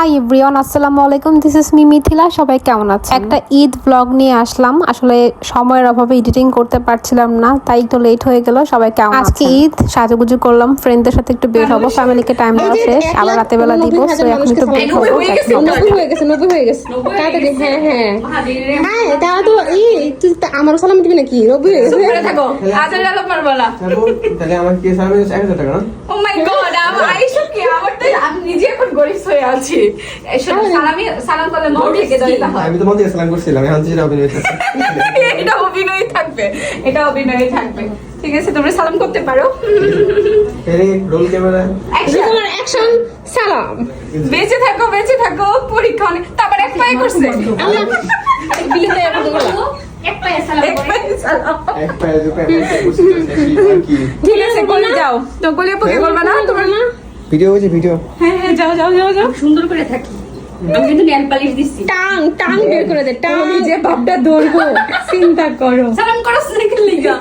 Hi everyone, আসসালামু আলাইকুম। This is me Mithila. সবাই কেমন আছেন? একটা ঈদ ব্লগ নিয়ে আসলাম। আসলে সময়ের অভাবে এডিটিং করতে পারছিলাম না, তাই একটু লেট হয়ে গেল। সবাই কেমন আছেন? আজকে ঈদ, সাজুগুজু করলাম, ফ্রেন্ডদের সাথে একটু বের হবো, ফ্যামিলিকে টাইম দেওয়া শেষ, আবার রাতে বেলা দিব। সো এখন একটু বের হবো। 90 হয়ে গেছে তাড়াতাড়ি। হ্যাঁ তাও তো তুই আমার সালাম দিবি নাকি? 90 হয়ে গেছে। থাকো আজান আলো মারবালা। তাহলে আমার কি সালামি 1000 টাকা না? ও মাই গড, আমার আইসব কি? আমার তো আমি নিজে এখন গরিব হয়ে আছি। এসব সালাম করলে মন থেকে যায় না। আমি তো মন্দিরে সালাম করছিলাম, এখন যেটা অভিনয় করছি। এটা অভিনয় থাকবে, এটা অভিনয় থাকবে। ঠিক আছে, তোমরা সালাম করতে পারো। এই রোল ক্যামেরা অ্যাকশন সালাম। বেঁচে থাকো, পরীক্ষা অনেক। তারপর এক পায়ে করছে। আল্লাহ বিলিতে এক পায়ে সালাম। এক পায়ে দুটো করছি কি ঠিক আছে, গলি যাও। তো গলি পকে বলবা না তোমার না? ভিডিও হচ্ছে ভিডিও। হ্যাঁ যাও। সুন্দর করে থাকি। আমি কিন্তু নেল পালিশ দিছি। টাং বের করে দে। টাং যে বাপটা ধরবো, চিন্তা করো। সালাম করো স্নেকের লিগা।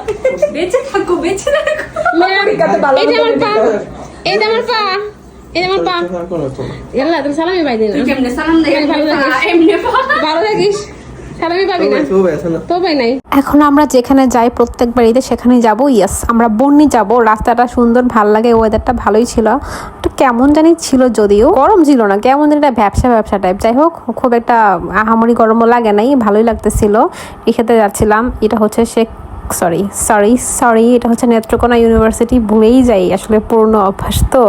বেঁচে থাকো। পরীক্ষাতে ভালো এই যে আমার পা, এই যে আমার পা, এই যে আমার পা। আল্লাহ তুমি সালামি পাই দিন। তুই কেমনে সালাম দেই? ভালো থাকিস। এমনি ভালো থাকিস। সালামি পাবি না তো পাই নাই। এখন আমরা যেখানে যাই প্রত্যেকবার ঈদে সেখানেই যাবো। ইয়াস, আমরা বন্নি যাব। রাস্তাটা সুন্দর, ভাল লাগে, ওয়েদারটা ভালোই ছিল। একটু কেমন জানি ছিল, যদিও গরম ছিল না, কেমন জানি একটা ব্যবসা টাইপ। যাই হোক, খুব একটা আহামরি গরমও লাগে নাই, ভালোই লাগতেছিল। রিক্সাতে যাচ্ছিলাম। এটা হচ্ছে সরি এটা হচ্ছে নেত্রকোনা ইউনিভার্সিটি। ভুলেই যাই, আসলে পুরনো অভ্যাস তো।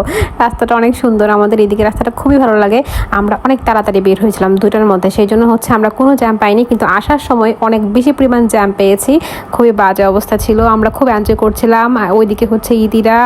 রাস্তাটা অনেক সুন্দর, আমাদের এদিকে রাস্তাটা খুবই ভালো লাগে। আমরা অনেক তাড়াতাড়ি বের হয়েছিলাম 2টার মধ্যে, সেই জন্য হচ্ছে আমরা কোনো জ্যাম পাইনি, কিন্তু আসার সময় অনেক বেশি পরিমাণ জ্যাম পেয়েছি। খুবই বাজে অবস্থা ছিল। আমরা খুব এনজয় করছিলাম। ওইদিকে হচ্ছে ইদিরা,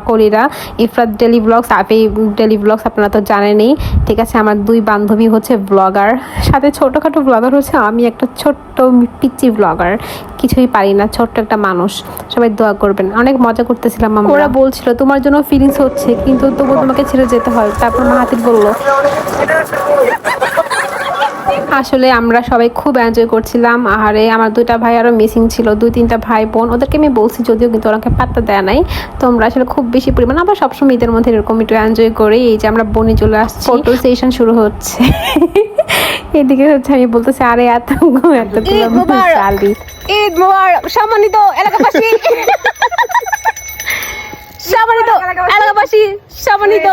কলিরা, Ifrat daily blogs, Afi daily blogs, আপনারা তো জানেনই। ঠিক আছে, আমার 2 বান্ধবী হচ্ছে ব্লগার, সাথে ছোটোখাটো ব্লগার হচ্ছে আমি, একটা ছোট্ট পিচ্চি ব্লগার, কিছুই পারি না, ছোট্ট একটা মানুষ। সবাই দোয়া করবেন। অনেক মজা করতেছিলাম। ওরা বলছিল তোমার জন্য ফিলিংস হচ্ছে, কিন্তু তবু তোমাকে ছেড়ে যেতে হয়। তারপর মাহাতির বলল। আসলে আমরা সবাই খুব এনজয় করছিলাম। আহারে, আমার 2টা ভাই আরো মিসিং ছিল, 2-3টা ভাই বোন, ওদেরকে আমি বলছি যদিও, কিন্তু ওনাকে পাত্তা দেয় নাই। তো আমরা আসলে খুব বেশি পরিমাণ, আবার সবসময় ঈদের মধ্যে এরকম একটু এনজয় করি। এই যে আমরা বনে চলে আসছি, ফটো সেশন শুরু হচ্ছে। এদিকে হচ্ছে আমি বলতেছি, আরে এত চালি। ঈদ মোবারক সম্মানিত এলাকাবাসী, সম্মানিত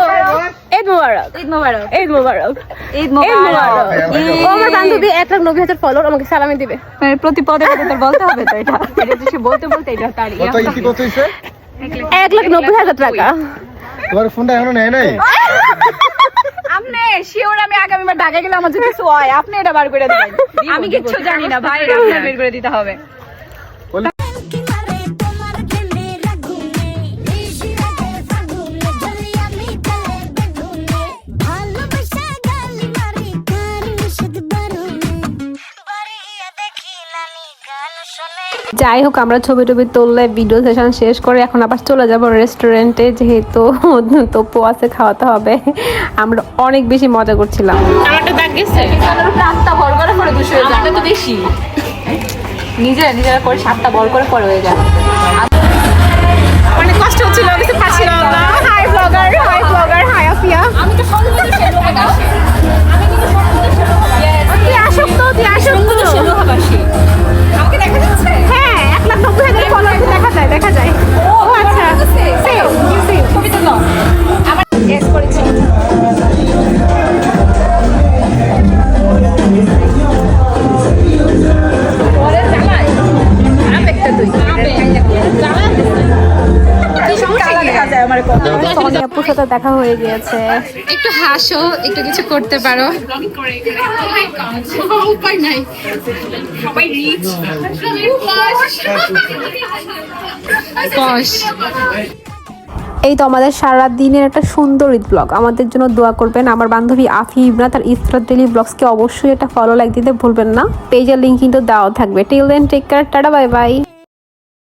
ঈদ মোবারক। আমার বান্ধবী 1,90,000 ফলোয়ার, আমাকে সালামি দিবে। প্রতি পদে তোর বলতে হবে তো। এটা সে বলতে এটা তার কত হইছে? 1,90,000 টাকা। তোমার ফোনটা এখনো নেয় নাই? আপনি শিওর আমি আগামীবার ঢাকায় গেলে আমার যদি কিছু হয় আপনি এটা বার করে দিবেন। আমি কিচ্ছু জানি না ভাই, আপনার বের করে দিতে হবে। যাই হোক, আমরা ছবি তুললে ভিডিও সেশন শেষ করে এখন আবার চলে যাব রেস্টুরেন্টে, যেহেতু তপু আছে, খাওয়াতে হবে। আমরা অনেক বেশি মজা করছিলাম। আমারটা দাগ গেছে, রাতটা ভর করে পরে দুশো হয়ে যায়। তো বেশি নিজেরা করে 7টা ভর করে পরে হয়ে যায়। অনেক কষ্ট হচ্ছিল, কিছু পাচ্ছিলাম না। Hi blogger, hi Afia. আমি তো সন্ধ্যা তুই আসক্ত সেলোহাবাসী। আমাকে দেখা যাচ্ছে? হ্যাঁ, 1,90,000 ফলোয়ার দেখা যায়। ও আচ্ছা, ছবি তো নাও। আমার গেস করেছি। আপুর সাথে দেখা হয়ে গিয়েছে। একটু হাসো, একটু কিছু করতে পারো। উপায় নাই, সবাই রিচ। এই তো আমাদের সারা দিনের একটা সুন্দর ঈদ ব্লগ। আমাদের জন্য দোয়া করবেন। আমার বান্ধবী আফি ইবনা তার ইফরাত ডেলি ব্লগসকে অবশ্যই একটা ফলো লাইক দিতে ভুলবেন না। পেজের লিঙ্ক কিন্তু দেওয়া থাকবে। টিল দেন, টেক কেয়ার, টাটা, বাই বাই।